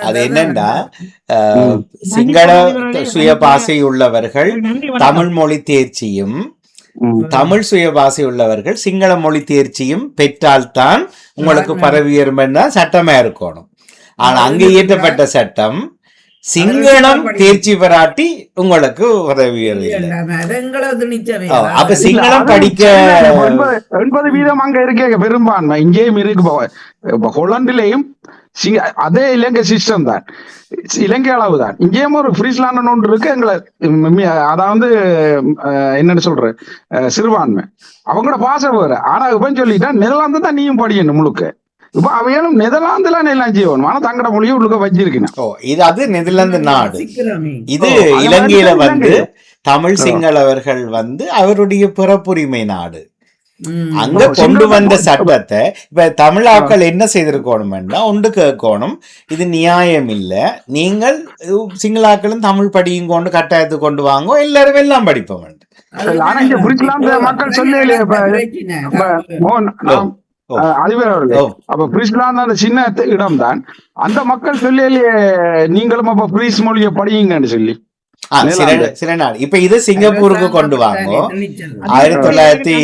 அது என்னன்னா சிங்கள சுய பாசை உள்ளவர்கள் தமிழ் மொழி தேர்ச்சியும் தமிழ் சுய பாசை உள்ளவர்கள் சிங்கள மொழி தேர்ச்சியும் பெற்றால்தான் உங்களுக்கு பதவி உயர்வுன்னா சட்டமா இருக்கணும். ஆனா அங்க இயற்றப்பட்ட சட்டம் சிங்களம் தேர்ச்சி பெறாட்டி உங்களுக்கு உதவியது இல்லை. எங்களை திணிச்சவை அப்ப சிங்களம் படிக்க 80% அங்க இருக்க பெரும்பான்மை இங்கேயும் இருக்கு. இப்ப ஹொலண்டிலேயும் அதே இலங்கை சிஸ்டம் தான், இலங்கை அளவு தான். இங்கேயும் ஒரு ஃப்ரீஸ்லாண்ட் ஒன்று இருக்கு எங்களை, அதாவது என்னன்னு சொல்ற சிறுபான்மை அவங்களோட பாச வேற. ஆனா இப்ப சொல்லிட்டா நெதர்லாந்து தான் நீயும் படிக்கணும் முழுக்க. இப்ப அவையும் நெதர்லாந்துல எல்லாம் செய்யணும், ஆனா தங்கட மொழியும் உள்ள வச்சிருக்கணும். இது அது நெதர்லாந்து நாடு. இது இலங்கையில வந்து தமிழ் சிங்களவர்கள் வந்து அவருடைய பிறப்புரிமை நாடு. அங்க கொண்டு வந்த சட்டத்தை இப்ப தமிழாக்கள் என்ன செய்திருக்கணும்னா ஒன்று கேட்கணும், இது நியாயம் இல்ல, நீங்கள் சிங்களாக்களும் தமிழ் படியும் கொண்டு கட்டாயத்து கொண்டு வாங்க, எல்லாரும் எல்லாம் படிப்போம். ஆனா இங்க மக்கள் சொல்லலையே அதிபர் அவர்கள். அப்ப பிரிஸ்லாந்து அந்த சின்ன இடம் தான், அந்த மக்கள் சொல்லலையே நீங்களும் அப்ப பிரிஸ் மொழியை படியுங்கன்னு சொல்லி சில நாள். இப்ப இது சிங்கப்பூருக்கு கொண்டு வாங்க 1900.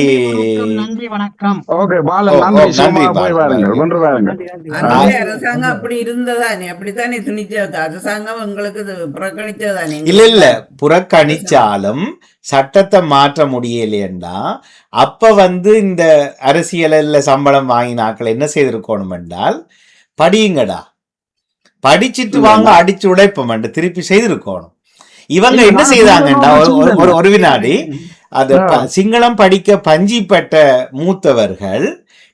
நன்றி வணக்கம். ஓகே பாலன், நன்றி. போய் பாருங்க. அரசாங்கம் அப்படி இருந்ததானே, அப்படித்தானே திணிச்சது அரசாங்கம் உங்களுக்கு புறக்கணிச்சதானே? இல்ல புறக்கணிச்சாலும் சட்டத்தை மாற்ற முடியலையா? அப்ப வந்து இந்த அரசியல்ல சம்பளம் வாங்கினாக்கள் என்ன செய்திருக்கணும் என்றால், படியுங்கடா, படிச்சுட்டு வாங்க, அடிச்சு உழைப்போம் திருப்பி செய்திருக்கணும். இவங்க என்ன செய்தாங்கன்னா ஒரு வினாடி அது சிங்களம் படிக்க பஞ்சிப்பட்ட மூத்தவர்கள்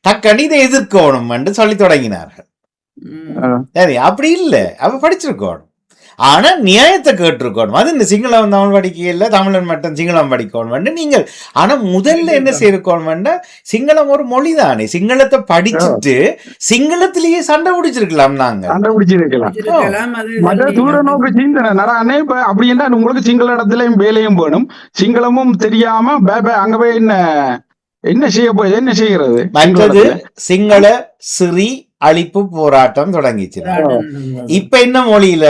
டக்குனு இதை எதிர்க்கணும் என்று சொல்லி தொடங்கினார்கள். சரி, அப்படி இல்லை, அவ படிச்சிருக்கணும், ஆனா நியாயத்தை கேட்டிருக்கணும். அது இந்த சிங்களம் தமிழ் படிக்கல, தமிழன் மட்டும் சிங்களம் படிக்கணும் நீங்கள். ஆனா முதல்ல என்ன செய்யணும், சிங்களம் ஒரு மொழி தானே, சிங்களத்தை படிச்சுட்டு சிங்களத்திலேயே சண்டை பிடிச்சிருக்கலாம். நாங்க சண்டை பிடிச்சிருக்கலாம். தூர நோக்கு சிந்தனை இப்ப அப்படி என்ன உங்களுக்கு சிங்கள இடத்துலயும் வேலையும் போகணும், சிங்களமும் தெரியாம அங்க போய் என்ன செய்ய போய் என்ன செய்யறது. மற்றது சிங்கள சிறி அழிப்பு போராட்டம் தொடங்கிச்சு. இப்ப என்ன மொழியில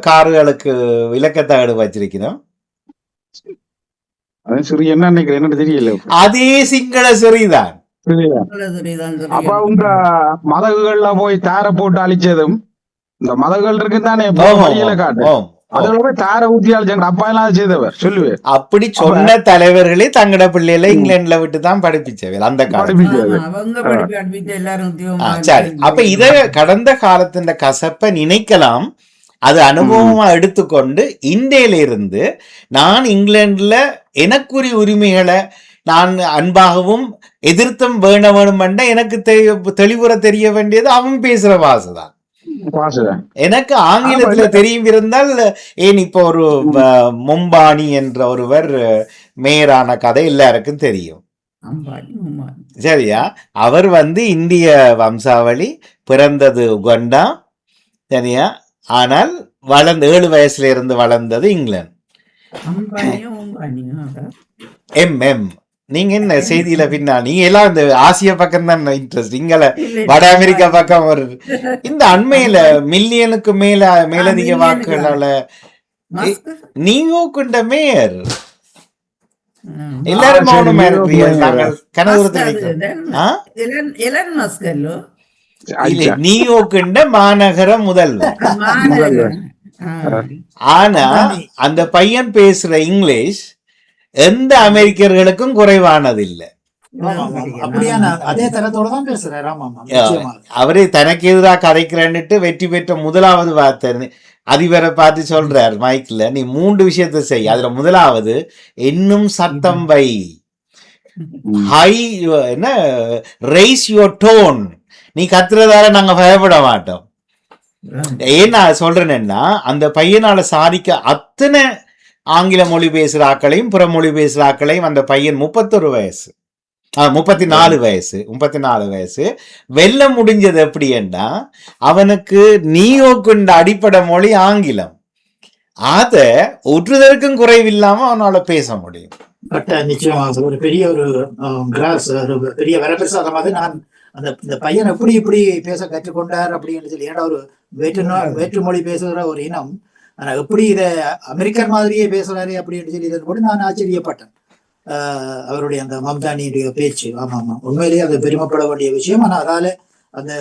கார்களுக்கு விளக்கத்தகடு வச்சிருக்கிறோம்? என்ன நினைக்கிறேன் தெரியல. அதே சிங்கள சிறிதான். அப்ப உங்க மதகுகள்ல போய் தார போட்டு அழிச்சதும் இந்த மதகுகள் இருக்கு தானே காட்டு, அதோட தார ஊத்தி அழிச்சாங்க. அப்பா எல்லாம் செய்தவர் சொல்லுவேன். அப்படி சொன்ன தலைவர்களே தங்கட பிள்ளைகளை இங்கிலாந்துல விட்டு தான் படிப்பிச்சவர் அந்த காலம். சரி, அப்ப இத கடந்த காலத்தின் கசப்பை நினைக்கலாம், அது அனுபவமா எடுத்துக்கொண்டு இந்தியில இருந்து நான் இங்கிலாந்துல எனக்குரிய உரிமைகளை நான் அன்பாகவும் எதிர்த்தும் வேணும் எனக்கு தெளிவுற தெரிய வேண்டியது அவன் பேசுற வாசுதான். எனக்கு ஆங்கிலத்துல தெரியும் இருந்தால் ஏன் இப்ப ஒரு மும்பானி என்ற ஒருவர் மேயரான கதை எல்லாருக்கும் தெரியும். சரியா, அவர் வந்து இந்திய வம்சாவளி, பிறந்தது உகண்டா. சரியா, ஆனால் 7 வயசுல இருந்து வளர்ந்தது இங்கிலாந்து. MM நீங்க என்ன செய்தியில பின்னா நீங்க எல்லாம் இந்த ஆசிய பக்கம் தான் இன்ட்ரெஸ்ட், இங்கல வட அமெரிக்கா பக்கம் ஒரு இந்த அண்மையில மில்லியனுக்கு மேலதிக வாக்குகளால நியூயோர்க் மேயர் எல்லாரும் மௌனமா இருக்கிறீர்கள். நியூயோர்க் மாநகர முதல்வர். ஆனா அந்த பையன் பேசுற இங்கிலீஷ் எந்த அமெரிக்கர்களுக்கும் குறைவானது இல்லை. அவரே தனக்கு எதிராக கதைக்கிறேன்னுட்டு வெற்றி பெற்ற முதலாவது வார்த்தை அதிபரை பார்த்து சொல்றார் மைக்ல, நீ 3 விஷயத்தை செய், அதுல முதலாவது இன்னும் சத்தம் வை, ஹை என்ன ரைஸ் யுவர் டோன், நீ கத்துறதால நாங்க பயப்பட மாட்டோம். ஏன் நான் சொல்றேன்னா அந்த பையனால சாதிக்க அத்தனை ஆங்கில மொழி பேசுற ஆக்களையும் புற மொழி பேசுற ஆக்களையும் அந்த பையன் 34 வயசு வெல்ல முடிஞ்சது எப்படின்னா அவனுக்கு நியூயோர்க் அடிப்படை மொழி ஆங்கிலம், அத ஒற்றுதற்கும் குறைவில்லாம அவனால பேச முடியும். நிச்சயமாக ஒரு பெரிய பெரிய வரப்பிரசாதம். அது நான் இந்த பையன் இப்படி பேச கற்றுக்கொண்டார் அப்படின்னு சொல்லி, ஏன்னா ஒரு வேற்றுமொழி பேசுகிற ஒரு இனம், ஆனா எப்படி இதை அமெரிக்கன் மாதிரியே பேசுறாரு அப்படின்னு சொல்லி இதன் கூட நான் ஆச்சரியப்பட்டேன். அவருடைய அந்த மம்தானியுடைய பேச்சு. ஆமா உண்மையிலேயே அது பெருமைப்பட வேண்டிய விஷயம். ஆனா அதால அந்த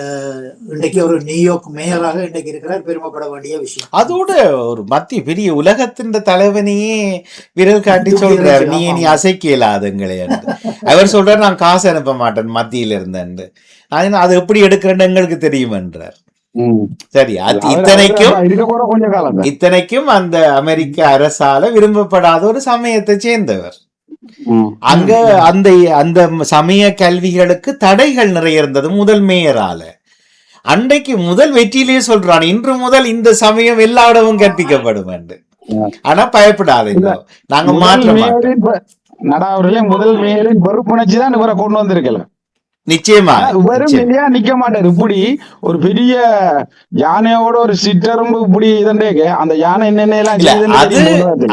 இன்றைக்கு ஒரு நியூயார்க் மேயராக இன்றைக்கு இருக்கிறார், பெருமைப்பட வேண்டிய விஷயம். அதோட ஒரு மத்திய பெரிய உலகத்தின் தலைவனையே விரல் காட்டி தூக்கி சொல்றாரு, எறிஞ்சு, நீ ஆமா, நீ ஆமா. அசைக்க இயலாதுங்களே என்று. அவர் சொல்றாரு, நான் காசு அனுப்ப மாட்டேன் மத்தியில இருந்தேன். அது எப்படி எடுக்கிறேன்னு எங்களுக்கு தெரியும் என்றார். சரி, இத்தனைக்கும் அந்த அமெரிக்க அரசால விரும்பப்படாத ஒரு சமயத்தை சேர்ந்தவர். அங்க அந்த அந்த சமய கல்விகளுக்கு தடைகள் நிறைய இருந்தது முதல் மேயரால. அன்றைக்கு முதல் வெற்றியிலேயே சொல்றான், இன்று முதல் இந்த சமயம் எல்லா இடமும் கற்பிக்கப்படும் என்று. ஆனா பயப்படாது, நாங்க மாற்ற மாட்டோம். நடாவர்களே முதல் மேயரின் பொறுப்புணர்ச்சிதான் இவரை கொண்டு வந்திருக்கல. நிச்சயமா நிக்க மாட்டாரு. இப்படி ஒரு பெரிய யானையோட ஒரு சிற்றரும்பு இப்படி இதண்டேக்க அந்த யானை என்னென்ன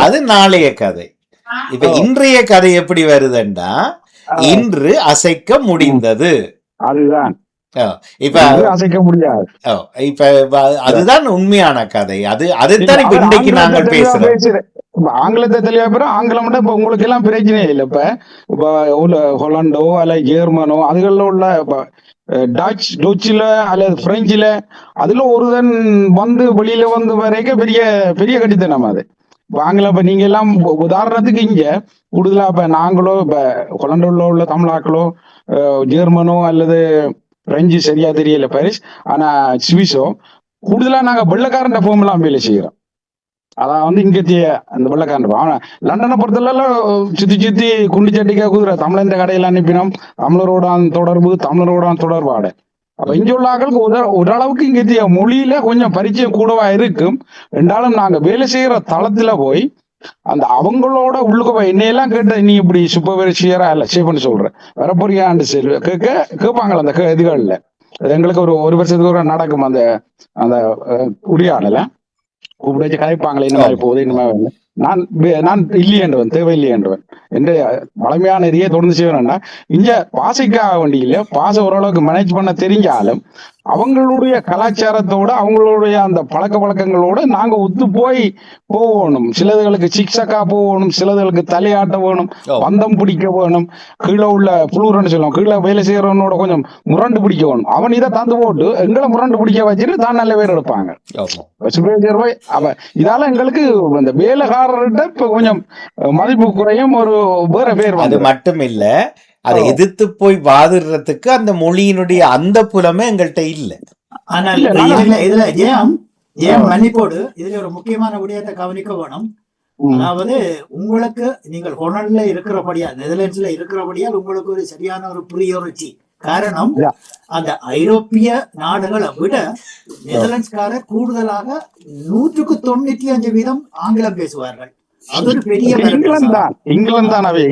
அது நாளைய கதை. இப்ப இன்றைய கதை எப்படி வருதுன்னா, இன்று அசைக்க முடிந்தது, அதுதான் இப்ப அசைக்க முடியாது. இப்ப அதுதான் உண்மையான கதை. அதுதான் இப்ப இன்றைக்கு நாங்கள் பேசுறோம். ஆங்கிலத்தை தெளிவா பெற ஆங்கிலம் மட்டும் இப்ப உங்களுக்கு எல்லாம் பிரச்சனையே இல்லை. இப்ப ஹொலண்டோ அல்ல ஜெர்மனோ அதுகள்ல உள்ள டச்சில அல்லது பிரெஞ்சில அதுல ஒருதன் வந்து வெளியில வந்து வரைக்கும் பெரிய பெரிய கட்டித்தனம் அது. ஆங்கிலம் இப்ப நீங்க எல்லாம் உதாரணத்துக்கு இங்க கூடுதலா இப்ப நாங்களோ இப்ப ஹொலண்டோல உள்ள தமிழாக்களோ ஜெர்மனோ அல்லது பிரெஞ்சு சரியா தெரியல பாரிஸ், ஆனா சுவிஸோ கூடுதலா நாங்க வெள்ளக்காரன் ஃபார்ம் எல்லாம் வேலை செய்யறோம். அதான் வந்து இங்க அந்த வெள்ளக்காரன். ஆனா லண்டனை பொறுத்தல சுத்தி குண்டி சட்டிக்கா குதிரை தமிழ் கடையில அனுப்பினோம். தமிழரோட தமிழரோட தொடர்பாடு. அப்ப இங்க உள்ள ஆக்களுக்கு ஓரளவுக்கு இங்க மொழியில கொஞ்சம் பரிச்சயம் கூடவா இருக்கும். ரெண்டாலும் நாங்க வேலை செய்யற தளத்துல போய் அந்த அவங்களோட உள்ளுக்கு என்னையெல்லாம் கேட்ட, நீ இப்படி சூப்பர்வைசரா இல்ல சேஃப்னு சொல்ற வரப்போறியான்னு கேட்பாங்களா அந்த இதுகள்ல. எங்களுக்கு ஒரு வருஷத்துக்கு ஒரு நடக்கும் அந்த அந்த உரையாடல கூப்பிட்டு கதைப்பாங்களே, இந்த மாதிரி போகுது, இந்த மாதிரி. நான் இல்லையன்றவன், தேவையில்லையன்றவன் என்று வளமையான எதையே தொடர்ந்து செய்வேன்டா. இங்க பாசைக்காக வேண்டியில பாசை ஓரளவுக்கு மேனேஜ் பண்ண தெரிஞ்சாலும் அவங்களுடைய கலாச்சாரத்தோட அவங்களுடைய அந்த பழக்க வழக்கங்களோட நாங்க ஒத்து போய் போகணும். சிலதுகளுக்கு சிக்ஸக்கா போகணும், சிலதுகளுக்கு தலையாட்ட வேணும், பந்தம் பிடிக்க வேணும், கீழே உள்ள புளூர்னு சொல்லுவோம், கீழே வேலை செய்யறவனோட கொஞ்சம் முரண்டு பிடிக்க வேணும். அவன் இதை தந்து போட்டு எங்களை முரண்டு பிடிக்க வச்சுட்டு தான் நல்ல பேர் எடுப்பாங்க. இதால எங்களுக்கு அந்த வேலைக்காரர்கிட்ட இப்ப கொஞ்சம் மதிப்பு குறையும், ஒரு வேற பேர். அது மட்டும் இல்ல, அதை எதிர்த்து போய் வாதிடுறதுக்கு அந்த மொழியினுடைய அந்த புலமே எங்கள்கிட்ட இல்ல. ஆனால் இதுல ஏன் மன்னிப்போடு இதுல ஒரு முக்கியமான விடயத்தை கவனிக்க வேணும். அதாவது உங்களுக்கு நீங்கள் ஹொலண்ட்ல இருக்கிறபடியால், நெதர்லாண்ட்ஸ்ல இருக்கிறபடியால் உங்களுக்கு ஒரு சரியான ஒரு ப்ரியாரிட்டி. காரணம், அந்த ஐரோப்பிய நாடுகளை விட நெதர்லாண்ட்ஸ்காரர் கூடுதலாக 195% ஆங்கிலம் பேசுவார்கள். அது ஒரு பெரிய இங்கிலாந்து தான் அவை